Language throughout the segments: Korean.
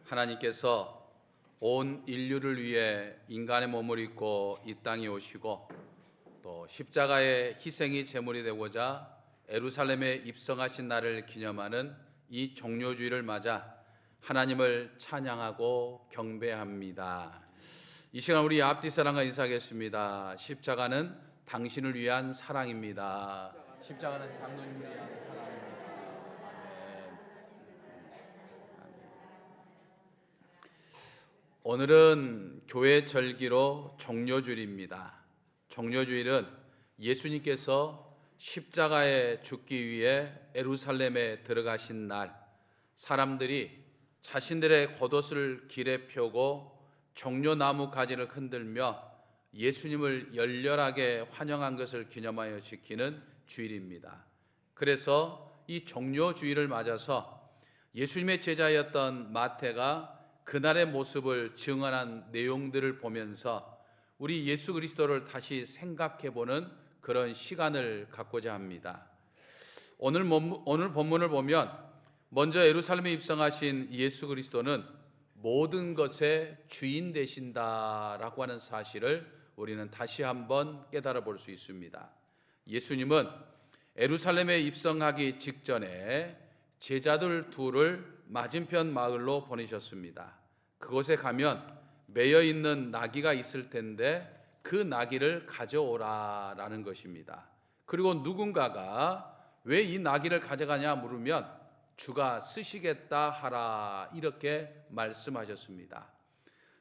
하나님께서 온 인류를 위해 인간의 몸을 입고 이 땅에 오시고 또 십자가의 희생이 제물이 되고자 예루살렘에 입성하신 날을 기념하는 이 종료주일을 맞아 하나님을 찬양하고 경배합니다. 이 시간 우리 앞뒤 사랑과 인사하겠습니다. 십자가는 당신을 위한 사랑입니다. 십자가는 장로님을 위한 사랑입니다. 오늘은 교회 절기로 종료주일입니다. 종료주일은 예수님께서 십자가에 죽기 위해 예루살렘에 들어가신 날, 사람들이 자신들의 겉옷을 길에 펴고 종려나무 가지를 흔들며 예수님을 열렬하게 환영한 것을 기념하여 지키는 주일입니다. 그래서 이 종료주일을 맞아서 예수님의 제자였던 마태가 그날의 모습을 증언한 내용들을 보면서 우리 예수 그리스도를 다시 생각해보는 그런 시간을 갖고자 합니다. 오늘 본문을 보면 먼저 예루살렘에 입성하신 예수 그리스도는 모든 것의 주인 되신다라고 하는 사실을 우리는 다시 한번 깨달아 볼 수 있습니다. 예수님은 예루살렘에 입성하기 직전에 제자들 둘을 맞은편 마을로 보내셨습니다. 그곳에 가면 매여 있는 나귀가 있을 텐데 그 나귀를 가져오라라는 것입니다. 그리고 누군가가 왜 이 나귀를 가져가냐 물으면 주가 쓰시겠다 하라 이렇게 말씀하셨습니다.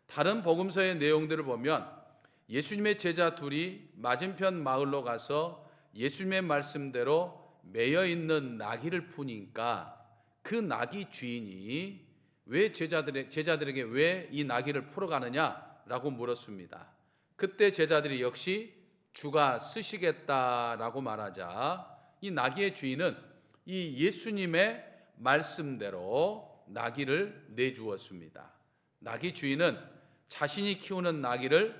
다른 복음서의 내용들을 보면 예수님의 제자 둘이 맞은편 마을로 가서 예수님의 말씀대로 매여 있는 나귀를 푸니까 그 나귀 주인이 왜 제자들에게 왜 이 나귀를 풀어가느냐라고 물었습니다. 그때 제자들이 역시 주가 쓰시겠다라고 말하자 이 나귀의 주인은 이 예수님의 말씀대로 나귀를 내주었습니다. 나귀 주인은 자신이 키우는 나귀를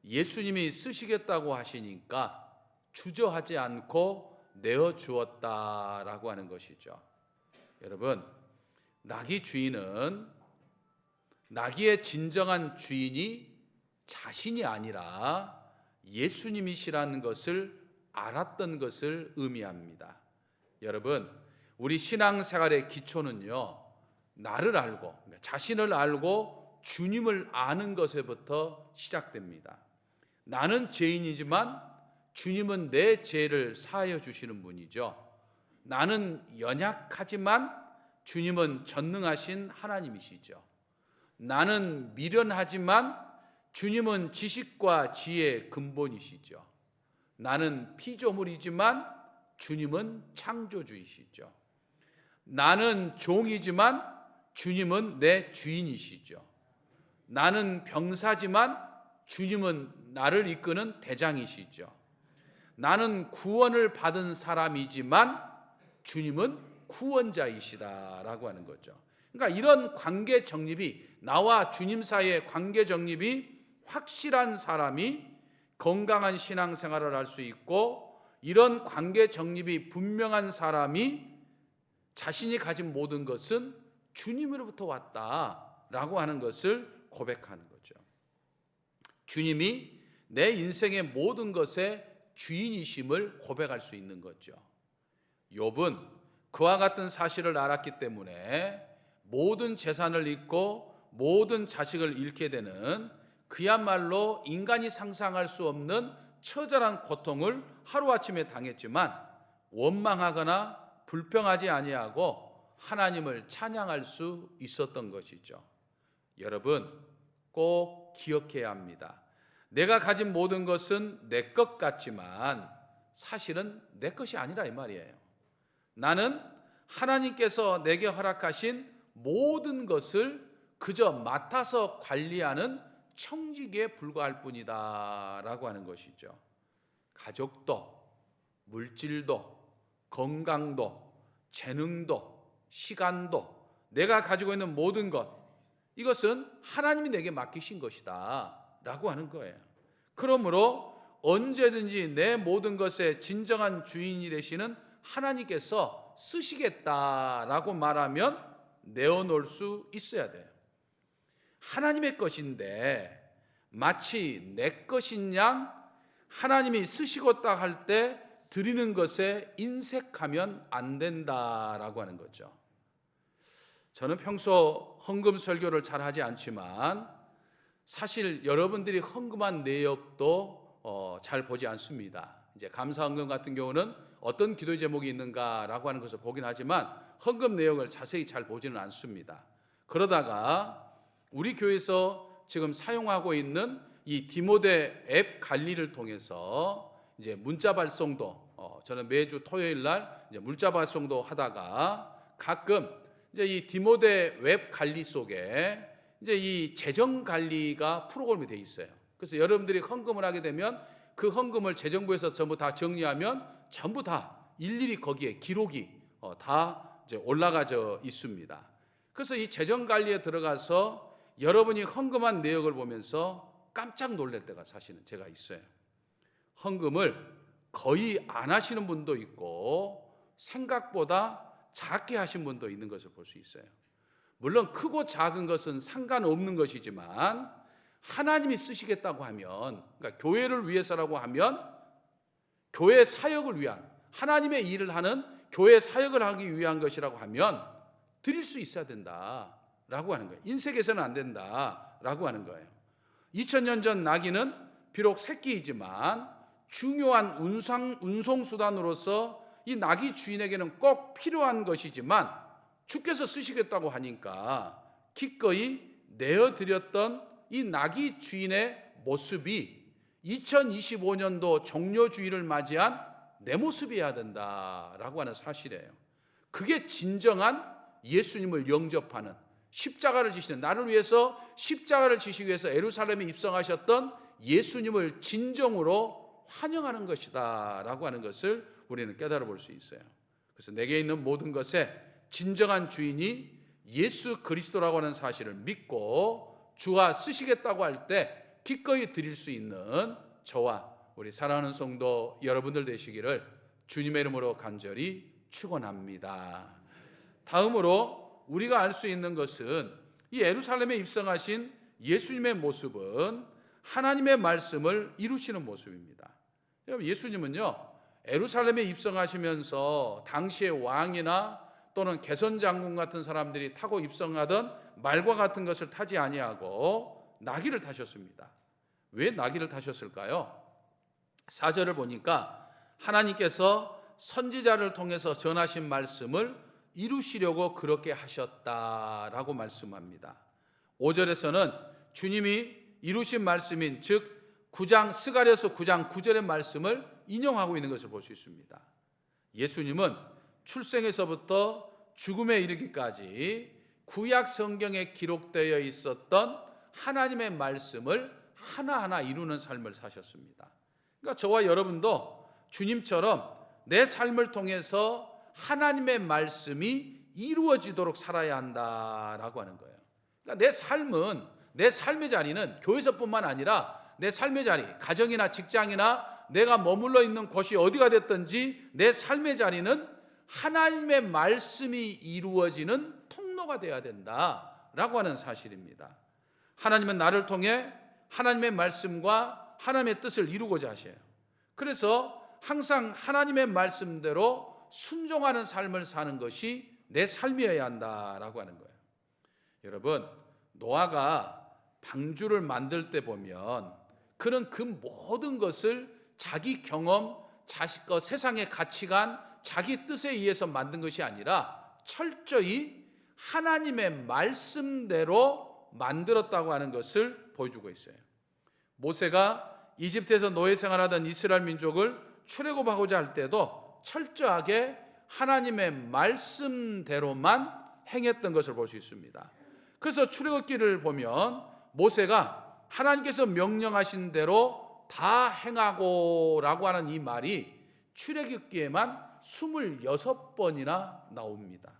예수님이 쓰시겠다고 하시니까 주저하지 않고 내어주었다라고 하는 것이죠. 여러분, 나귀 주인은 나귀의 진정한 주인이 자신이 아니라 예수님이시라는 것을 알았던 것을 의미합니다. 여러분, 우리 신앙생활의 기초는요, 나를 알고 자신을 알고 주님을 아는 것에부터 시작됩니다. 나는 죄인이지만 주님은 내 죄를 사하여 주시는 분이죠. 나는 연약하지만 주님은 전능하신 하나님이시죠. 나는 미련하지만 주님은 지식과 지혜의 근본이시죠. 나는 피조물이지만 주님은 창조주이시죠. 나는 종이지만 주님은 내 주인이시죠. 나는 병사지만 주님은 나를 이끄는 대장이시죠. 나는 구원을 받은 사람이지만 주님은 구원자이시다라고 하는 거죠. 그러니까 이런 관계 정립이, 나와 주님 사이의 관계 정립이 확실한 사람이 건강한 신앙생활을 할 수 있고, 이런 관계 정립이 분명한 사람이 자신이 가진 모든 것은 주님으로부터 왔다라고 하는 것을 고백하는 거죠. 주님이 내 인생의 모든 것의 주인이심을 고백할 수 있는 거죠. 욥은 그와 같은 사실을 알았기 때문에 모든 재산을 잃고 모든 자식을 잃게 되는 그야말로 인간이 상상할 수 없는 처절한 고통을 하루아침에 당했지만 원망하거나 불평하지 아니하고 하나님을 찬양할 수 있었던 것이죠. 여러분, 꼭 기억해야 합니다. 내가 가진 모든 것은 내 것 같지만 사실은 내 것이 아니라 이 말이에요. 나는 하나님께서 내게 허락하신 모든 것을 그저 맡아서 관리하는 청지기에 불과할 뿐이다 라고 하는 것이죠. 가족도, 물질도, 건강도, 재능도, 시간도, 내가 가지고 있는 모든 것, 이것은 하나님이 내게 맡기신 것이다 라고 하는 거예요. 그러므로 언제든지 내 모든 것의 진정한 주인이 되시는 하나님께서 쓰시겠다라고 말하면 내어놓을 수 있어야 돼요. 하나님의 것인데 마치 내 것인 양 하나님이 쓰시겠다 할 때 드리는 것에 인색하면 안 된다라고 하는 거죠. 저는 평소 헌금 설교를 잘 하지 않지만 사실 여러분들이 헌금한 내역도 잘 보지 않습니다. 이제 감사헌금 같은 경우는 어떤 기도의 제목이 있는가라고 하는 것을 보긴 하지만 헌금 내역을 자세히 잘 보지는 않습니다. 그러다가 우리 교회에서 지금 사용하고 있는 이 디모데 앱 관리를 통해서 이제 문자 발송도 저는 매주 토요일 날 이제 문자 발송도 하다가 가끔 이제 이 디모데 웹 관리 속에 이제 이 재정 관리가 프로그램이 돼 있어요. 그래서 여러분들이 헌금을 하게 되면 그 헌금을 재정부에서 전부 다 정리하면 전부 다 일일이 거기에 기록이 다 이제 올라가져 있습니다. 그래서 이 재정 관리에 들어가서 여러분이 헌금한 내역을 보면서 깜짝 놀랄 때가 사실은 제가 있어요. 헌금을 거의 안 하시는 분도 있고 생각보다 작게 하신 분도 있는 것을 볼 수 있어요. 물론 크고 작은 것은 상관없는 것이지만 하나님이 쓰시겠다고 하면, 그러니까 교회를 위해서라고 하면 교회 사역을 위한, 하나님의 일을 하는 교회 사역을 하기 위한 것이라고 하면 드릴 수 있어야 된다라고 하는 거예요. 인색해서는 안 된다라고 하는 거예요. 2000년 전 나귀는 비록 새끼이지만 중요한 운송수단으로서 이 나귀 주인에게는 꼭 필요한 것이지만 주께서 쓰시겠다고 하니까 기꺼이 내어드렸던 이 나귀 주인의 모습이 2025년도 종료주의를 맞이한 내 모습이어야 된다라고 하는 사실이에요. 그게 진정한 예수님을 영접하는, 십자가를 지시는, 나를 위해서 십자가를 지시기 위해서 예루살렘에 입성하셨던 예수님을 진정으로 환영하는 것이다 라고 하는 것을 우리는 깨달아 볼 수 있어요. 그래서 내게 있는 모든 것에 진정한 주인이 예수 그리스도라고 하는 사실을 믿고 주가 쓰시겠다고 할 때 기꺼이 드릴 수 있는 저와 우리 사랑하는 성도 여러분들 되시기를 주님의 이름으로 간절히 축원합니다. 다음으로 우리가 알 수 있는 것은 이 예루살렘에 입성하신 예수님의 모습은 하나님의 말씀을 이루시는 모습입니다. 여러분, 예수님은요 예루살렘에 입성하시면서 당시의 왕이나 또는 개선장군 같은 사람들이 타고 입성하던 말과 같은 것을 타지 아니하고 나귀를 타셨습니다. 왜 나귀를 타셨을까요? 4절을 보니까 하나님께서 선지자를 통해서 전하신 말씀을 이루시려고 그렇게 하셨다라고 말씀합니다. 5절에서는 주님이 이루신 말씀인 즉 9장 스가랴서 9장 9절의 말씀을 인용하고 있는 것을 볼 수 있습니다. 예수님은 출생에서부터 죽음에 이르기까지 구약 성경에 기록되어 있었던 하나님의 말씀을 하나하나 이루는 삶을 사셨습니다. 그러니까 저와 여러분도 주님처럼 내 삶을 통해서 하나님의 말씀이 이루어지도록 살아야 한다라고 하는 거예요. 그러니까 내 삶의 자리는 교회에서뿐만 아니라 내 삶의 자리, 가정이나 직장이나 내가 머물러 있는 곳이 어디가 됐든지 내 삶의 자리는 하나님의 말씀이 이루어지는 통로가 되어야 된다라고 하는 사실입니다. 하나님은 나를 통해 하나님의 말씀과 하나님의 뜻을 이루고자 하셔요. 그래서 항상 하나님의 말씀대로 순종하는 삶을 사는 것이 내 삶이어야 한다라고 하는 거예요. 여러분, 노아가 방주를 만들 때 보면 그는 그 모든 것을 자기 경험, 자식과 세상의 가치관, 자기 뜻에 의해서 만든 것이 아니라 철저히 하나님의 말씀대로 만들었다고 하는 것을 보여주고 있어요. 모세가 이집트에서 노예 생활하던 이스라엘 민족을 출애굽하고자 할 때도 철저하게 하나님의 말씀대로만 행했던 것을 볼 수 있습니다. 그래서 출애굽기를 보면 모세가 하나님께서 명령하신 대로 다 행하고 라고 하는 이 말이 출애굽기에만 26번이나 나옵니다.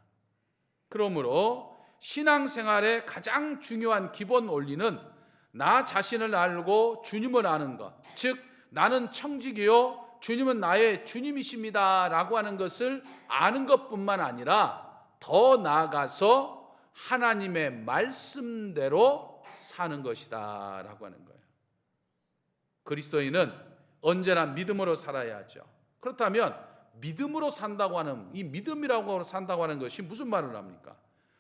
그러므로 신앙생활의 가장 중요한 기본 원리는 나 자신을 알고 주님을 아는 것, 즉 나는 청지기요 주님은 나의 주님이십니다 라고 하는 것을 아는 것뿐만 아니라 더 나아가서 하나님의 말씀대로 사는 것이다 라고 하는 거예요. 그리스도인은 언제나 믿음으로 살아야 하죠. 그렇다면 믿음으로 산다고 하는, 이 믿음이라고 산다고 하는 것이 무슨 말을 합니까?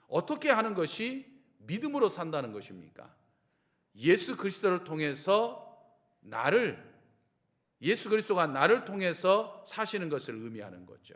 어떻게 하는 것이 믿음으로 산다는 것입니까? 예수 그리스도를 통해서 예수 그리스도가 나를 통해서 사시는 것을 의미하는 거죠.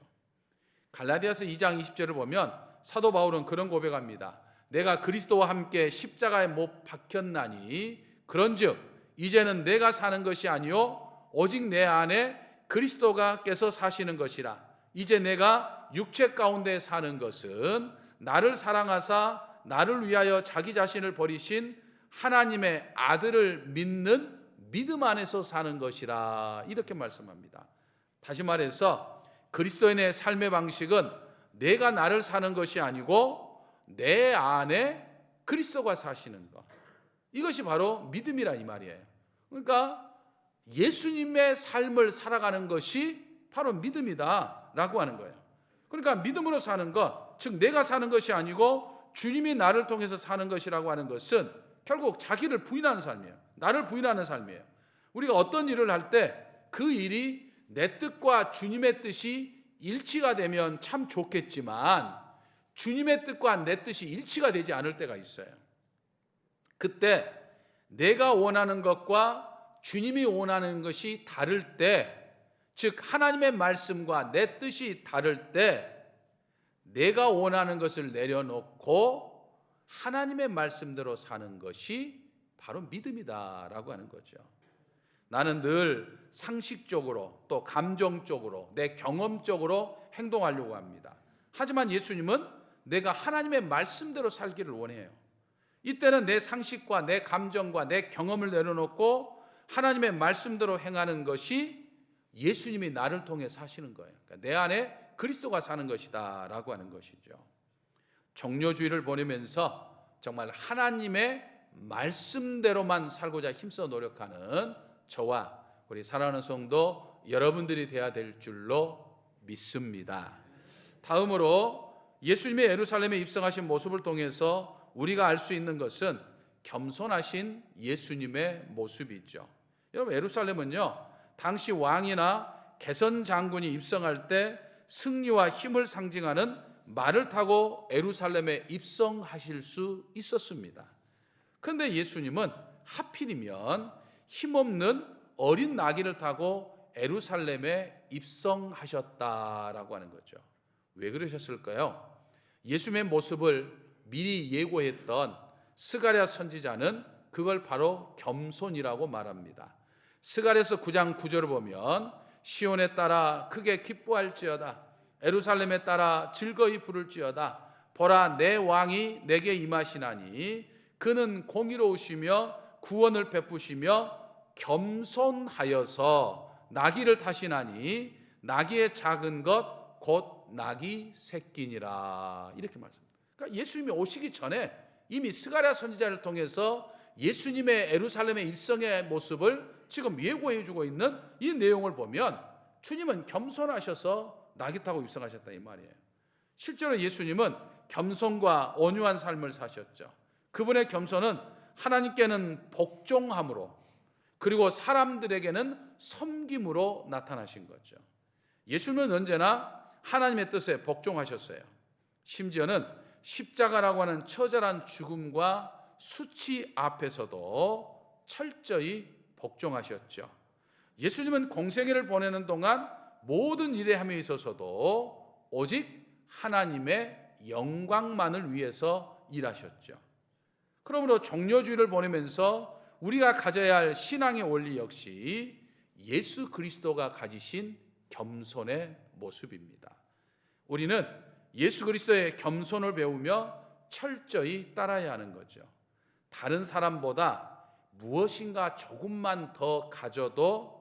갈라디아서 2장 20절을 보면 사도 바울은 그런 고백합니다. 내가 그리스도와 함께 십자가에 못 박혔나니 그런즉 이제는 내가 사는 것이 아니요 오직 내 안에 그리스도가께서 사시는 것이라. 이제 내가 육체 가운데 사는 것은 나를 사랑하사 나를 위하여 자기 자신을 버리신 하나님의 아들을 믿는 믿음 안에서 사는 것이라. 이렇게 말씀합니다. 다시 말해서 그리스도인의 삶의 방식은 내가 나를 사는 것이 아니고 내 안에 그리스도가 사시는 것. 이것이 바로 믿음이라 이 말이에요. 그러니까 예수님의 삶을 살아가는 것이 바로 믿음이다라고 하는 거예요. 그러니까 믿음으로 사는 것, 즉 내가 사는 것이 아니고 주님이 나를 통해서 사는 것이라고 하는 것은 결국 자기를 부인하는 삶이에요. 나를 부인하는 삶이에요. 우리가 어떤 일을 할 때 그 일이 내 뜻과 주님의 뜻이 일치가 되면 참 좋겠지만 주님의 뜻과 내 뜻이 일치가 되지 않을 때가 있어요. 그때 내가 원하는 것과 주님이 원하는 것이 다를 때, 즉 하나님의 말씀과 내 뜻이 다를 때 내가 원하는 것을 내려놓고 하나님의 말씀대로 사는 것이 바로 믿음이다라고 하는 거죠. 나는 늘 상식적으로 또 감정적으로 내 경험적으로 행동하려고 합니다. 하지만 예수님은 내가 하나님의 말씀대로 살기를 원해요. 이때는 내 상식과 내 감정과 내 경험을 내려놓고 하나님의 말씀대로 행하는 것이 예수님이 나를 통해 사시는 거예요. 그러니까 내 안에 그리스도가 사는 것이다 라고 하는 것이죠. 정료주의를 보내면서 정말 하나님의 말씀대로만 살고자 힘써 노력하는 저와 우리 사랑하는 성도 여러분들이 되어야 될 줄로 믿습니다. 다음으로 예수님의 예루살렘에 입성하신 모습을 통해서 우리가 알 수 있는 것은 겸손하신 예수님의 모습이죠. 여러분, 예루살렘은요 당시 왕이나 개선 장군이 입성할 때 승리와 힘을 상징하는 말을 타고 예루살렘에 입성하실 수 있었습니다. 그런데 예수님은 하필이면 힘없는 어린 나귀를 타고 예루살렘에 입성하셨다라고 하는 거죠. 왜 그러셨을까요? 예수님의 모습을 미리 예고했던 스가랴 선지자는 그걸 바로 겸손이라고 말합니다. 스가랴서 9장 9절을 보면 시온에 따라 크게 기뻐할지어다, 예루살렘에 따라 즐거이 부를지어다. 보라, 내 왕이 내게 임하시나니 그는 공의로우시며 구원을 베푸시며 겸손하여서 나귀를 타시나니 나귀의 작은 것 곧 나귀 새끼니라. 이렇게 말씀합니다. 그러니까 예수님이 오시기 전에 이미 스가랴 선지자를 통해서 예수님의 예루살렘의 입성의 모습을 지금 예고해 주고 있는 이 내용을 보면 주님은 겸손하셔서 나귀 타고 입성하셨다 이 말이에요. 실제로 예수님은 겸손과 온유한 삶을 사셨죠. 그분의 겸손은 하나님께는 복종함으로 그리고 사람들에게는 섬김으로 나타나신 거죠. 예수님은 언제나 하나님의 뜻에 복종하셨어요. 심지어는 십자가라고 하는 처절한 죽음과 수치 앞에서도 철저히 복종하셨죠. 예수님은 공생애를 보내는 동안 모든 일에 함에 있어서도 오직 하나님의 영광만을 위해서 일하셨죠. 그러므로 종려주의를 보내면서 우리가 가져야 할 신앙의 원리 역시 예수 그리스도가 가지신 겸손의 모습입니다. 우리는 예수 그리스도의 겸손을 배우며 철저히 따라야 하는 거죠. 다른 사람보다 무엇인가 조금만 더 가져도,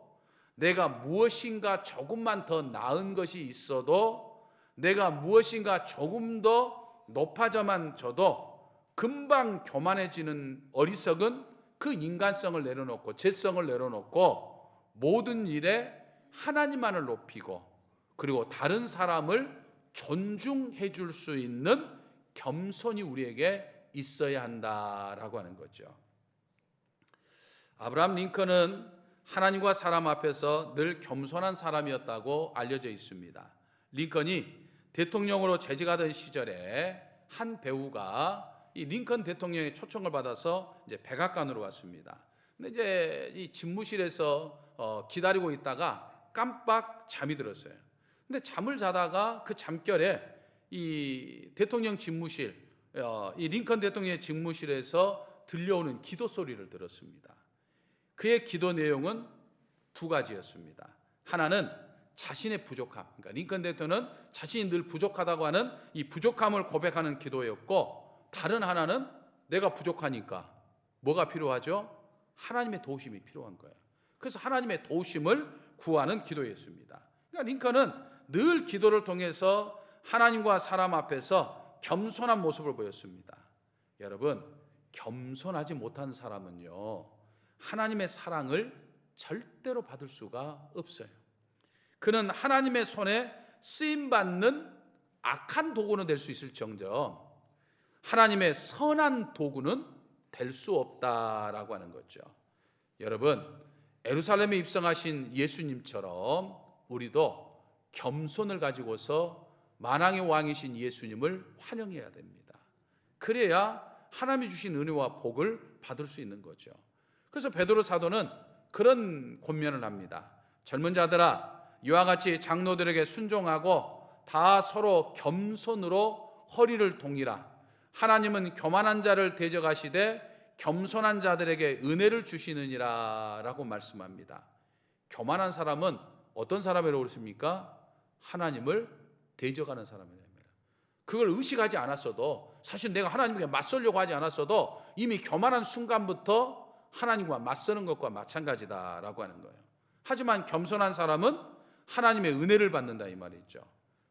내가 무엇인가 조금만 더 나은 것이 있어도, 내가 무엇인가 조금 더 높아져만 져도 금방 교만해지는 어리석은 그 인간성을 내려놓고 죄성을 내려놓고 모든 일에 하나님만을 높이고 그리고 다른 사람을 존중해 줄 수 있는 겸손이 우리에게 있어야 한다라고 하는 거죠. 아브라함 링컨은 하나님과 사람 앞에서 늘 겸손한 사람이었다고 알려져 있습니다. 링컨이 대통령으로 재직하던 시절에 한 배우가 이 링컨 대통령의 초청을 받아서 이제 백악관으로 왔습니다. 근데 이제 이 집무실에서 기다리고 있다가 깜빡 잠이 들었어요. 근데 잠을 자다가 그 잠결에 이 대통령 집무실, 이 링컨 대통령의 집무실에서 들려오는 기도 소리를 들었습니다. 그의 기도 내용은 두 가지였습니다. 하나는 자신의 부족함, 그러니까 링컨 대통령은 자신이 늘 부족하다고 하는 이 부족함을 고백하는 기도였고, 다른 하나는 내가 부족하니까 뭐가 필요하죠? 하나님의 도우심이 필요한 거예요. 그래서 하나님의 도우심을 구하는 기도였습니다. 그러니까 링컨은 늘 기도를 통해서 하나님과 사람 앞에서 겸손한 모습을 보였습니다. 여러분, 겸손하지 못한 사람은요, 하나님의 사랑을 절대로 받을 수가 없어요. 그는 하나님의 손에 쓰임받는 악한 도구는 될 수 있을 정정 하나님의 선한 도구는 될 수 없다라고 하는 거죠. 여러분, 예루살렘에 입성하신 예수님처럼 우리도 겸손을 가지고서 만왕의 왕이신 예수님을 환영해야 됩니다. 그래야 하나님이 주신 은혜와 복을 받을 수 있는 거죠. 그래서 베드로 사도는 그런 권면을 합니다. 젊은 자들아, 이와 같이 장로들에게 순종하고 다 서로 겸손으로 허리를 동이라. 하나님은 교만한 자를 대적하시되 겸손한 자들에게 은혜를 주시느니라 라고 말씀합니다. 교만한 사람은 어떤 사람이라고 그랬습니까? 하나님을 대적하는 사람이랍니다. 그걸 의식하지 않았어도, 사실 내가 하나님께 맞서려고 하지 않았어도 이미 교만한 순간부터 하나님과 맞서는 것과 마찬가지다라고 하는 거예요. 하지만 겸손한 사람은 하나님의 은혜를 받는다 이 말이죠.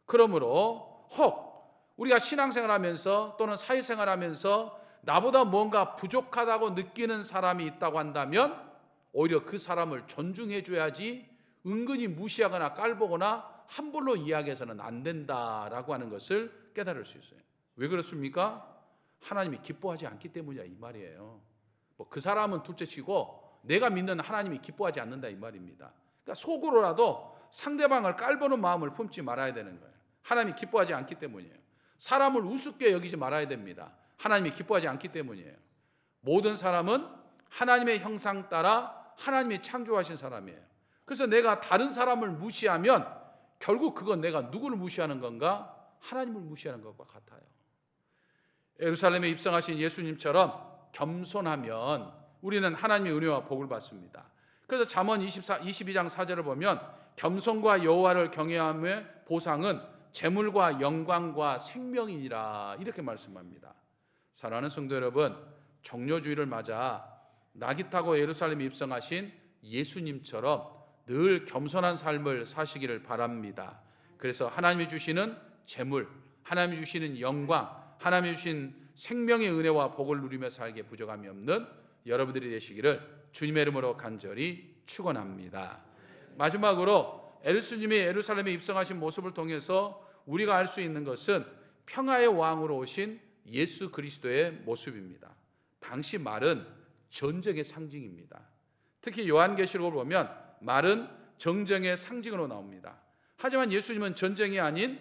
그러므로 혹 우리가 신앙생활하면서 또는 사회생활하면서 나보다 뭔가 부족하다고 느끼는 사람이 있다고 한다면 오히려 그 사람을 존중해 줘야지 은근히 무시하거나 깔보거나 함부로 이야기해서는 안 된다라고 하는 것을 깨달을 수 있어요. 왜 그렇습니까? 하나님이 기뻐하지 않기 때문이야 이 말이에요. 뭐 그 사람은 둘째치고 내가 믿는 하나님이 기뻐하지 않는다 이 말입니다. 그러니까 속으로라도 상대방을 깔보는 마음을 품지 말아야 되는 거예요. 하나님이 기뻐하지 않기 때문이에요. 사람을 우습게 여기지 말아야 됩니다. 하나님이 기뻐하지 않기 때문이에요. 모든 사람은 하나님의 형상 따라 하나님이 창조하신 사람이에요. 그래서 내가 다른 사람을 무시하면 결국 그건 내가 누구를 무시하는 건가? 하나님을 무시하는 것과 같아요. 예루살렘에 입성하신 예수님처럼 겸손하면 우리는 하나님의 은혜와 복을 받습니다. 그래서 잠언 22장 4절을 보면 겸손과 여호와를 경외함의 보상은 재물과 영광과 생명이니라 이렇게 말씀합니다. 사랑하는 성도 여러분, 종료주의를 맞아 낙이 타고 예루살렘에 입성하신 예수님처럼 늘 겸손한 삶을 사시기를 바랍니다. 그래서 하나님이 주시는 재물, 하나님이 주시는 영광, 하나님이 주신 생명의 은혜와 복을 누리며 살기에 부족함이 없는 여러분들이 되시기를 주님의 이름으로 간절히 축원합니다. 마지막으로 예수님이 예루살렘에 입성하신 모습을 통해서 우리가 알 수 있는 것은 평화의 왕으로 오신 예수 그리스도의 모습입니다. 당시 말은 전쟁의 상징입니다. 특히 요한계시록을 보면 말은 정쟁의 상징으로 나옵니다. 하지만 예수님은 전쟁이 아닌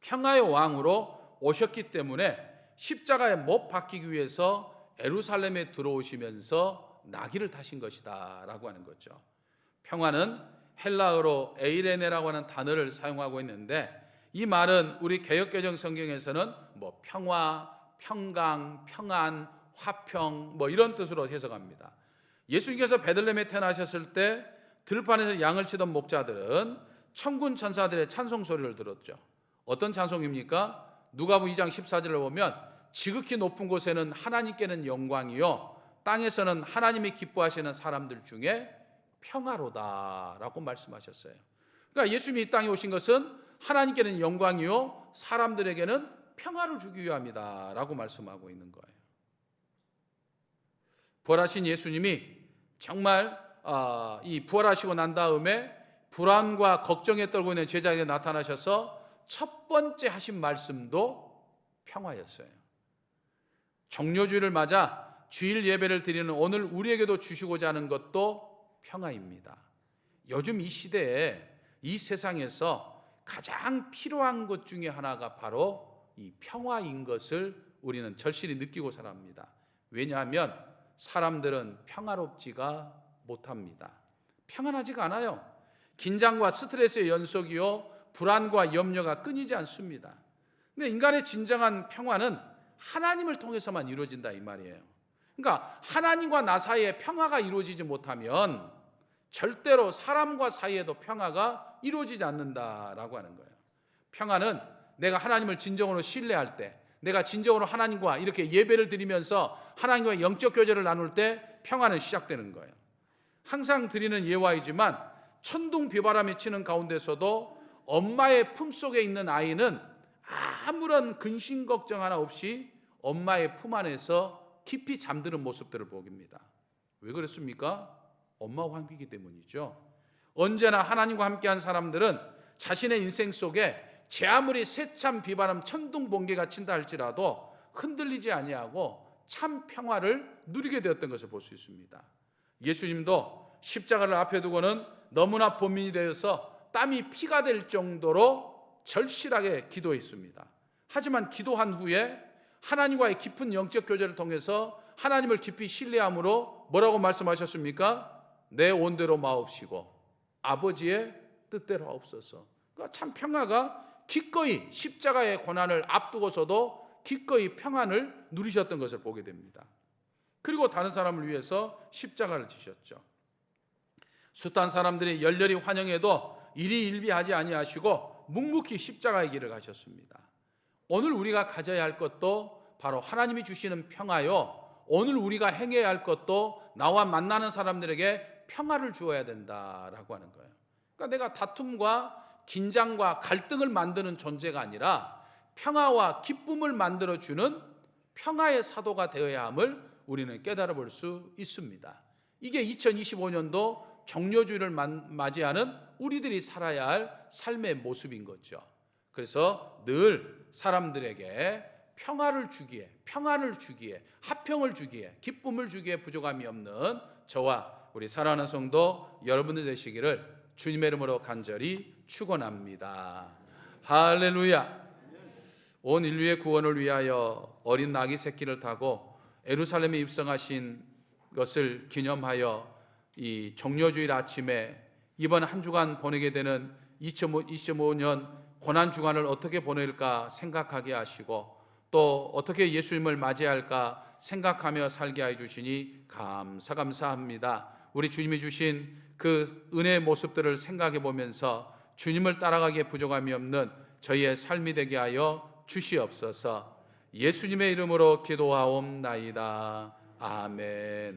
평화의 왕으로 오셨기 때문에 십자가에 못 박히기 위해서 예루살렘에 들어오시면서 나귀를 타신 것이다 라고 하는 거죠. 평화는 헬라어로 에이레네라고 하는 단어를 사용하고 있는데 이 말은 우리 개역개정 성경에서는 뭐 평화, 평강, 평안, 화평 뭐 이런 뜻으로 해석합니다. 예수님께서 베들레헴에 태어나셨을 때 들판에서 양을 치던 목자들은 천군 천사들의 찬송 소리를 들었죠. 어떤 찬송입니까? 누가복음 2장 14절을 보면 지극히 높은 곳에는 하나님께는 영광이요 땅에서는 하나님이 기뻐하시는 사람들 중에 평화로다라고 말씀하셨어요. 그러니까 예수님이 이 땅에 오신 것은 하나님께는 영광이요 사람들에게는 평화를 주기 위함이다라고 말씀하고 있는 거예요. 부활하신 예수님이 정말 이 부활하시고 난 다음에 불안과 걱정에 떨고 있는 제자에게 나타나셔서 첫 번째 하신 말씀도 평화였어요. 정료주일을 맞아 주일 예배를 드리는 오늘 우리에게도 주시고자 하는 것도 평화입니다. 요즘 이 시대에 이 세상에서 가장 필요한 것 중에 하나가 바로 이 평화인 것을 우리는 절실히 느끼고 살아갑니다. 왜냐하면 사람들은 평화롭지가 못합니다. 평안하지가 않아요. 긴장과 스트레스의 연속이요, 불안과 염려가 끊이지 않습니다. 근데 인간의 진정한 평화는 하나님을 통해서만 이루어진다 이 말이에요. 그러니까 하나님과 나 사이에 평화가 이루어지지 못하면 절대로 사람과 사이에도 평화가 이루어지지 않는다라고 하는 거예요. 평화는 내가 하나님을 진정으로 신뢰할 때, 내가 진정으로 하나님과 이렇게 예배를 드리면서 하나님과 영적 교제를 나눌 때 평화는 시작되는 거예요. 항상 드리는 예화이지만 천둥 비바람이 치는 가운데서도 엄마의 품속에 있는 아이는 아무런 근심 걱정 하나 없이 엄마의 품 안에서 깊이 잠드는 모습들을 보입니다. 왜 그렇습니까? 엄마와 함께이기 때문이죠. 언제나 하나님과 함께한 사람들은 자신의 인생 속에 제 아무리 세찬 비바람 천둥 번개가 친다 할지라도 흔들리지 아니하고 참 평화를 누리게 되었던 것을 볼 수 있습니다. 예수님도 십자가를 앞에 두고는 너무나 본민이 되어서 땀이 피가 될 정도로 절실하게 기도했습니다. 하지만 기도한 후에 하나님과의 깊은 영적 교제를 통해서 하나님을 깊이 신뢰함으로 뭐라고 말씀하셨습니까? 내 온대로 마옵시고 아버지의 뜻대로 하옵소서. 그러니까 참 평화가 기꺼이 십자가의 고난을 앞두고서도 기꺼이 평안을 누리셨던 것을 보게 됩니다. 그리고 다른 사람을 위해서 십자가를 지셨죠. 숱한 사람들이 열렬히 환영해도 이리 일비하지 아니하시고 묵묵히 십자가의 길을 가셨습니다. 오늘 우리가 가져야 할 것도 바로 하나님이 주시는 평화요, 오늘 우리가 행해야 할 것도 나와 만나는 사람들에게 평화를 주어야 된다라고 하는 거예요. 그러니까 내가 다툼과 긴장과 갈등을 만드는 존재가 아니라 평화와 기쁨을 만들어주는 평화의 사도가 되어야 함을 우리는 깨달아 볼 수 있습니다. 이게 2025년도 정료주일을 맞이하는 우리들이 살아야 할 삶의 모습인 거죠. 그래서 늘 사람들에게 평화를 주기에, 평안을 주기에, 화평을 주기에, 기쁨을 주기에 부족함이 없는 저와 우리 사랑하는 성도 여러분들 되시기를 주님의 이름으로 간절히 축원합니다. 할렐루야. 온 인류의 구원을 위하여 어린 나귀 새끼를 타고 예루살렘에 입성하신 것을 기념하여 이 정료주일 아침에 이번 한 주간 보내게 되는 2025년 고난 주간을 어떻게 보낼까 생각하게 하시고 또 어떻게 예수님을 맞이할까 생각하며 살게 해 주시니 감사합니다. 우리 주님이 주신 그 은혜의 모습들을 생각해 보면서 주님을 따라가기에 부족함이 없는 저희의 삶이 되게 하여 주시옵소서. 예수님의 이름으로 기도하옵나이다. 아멘.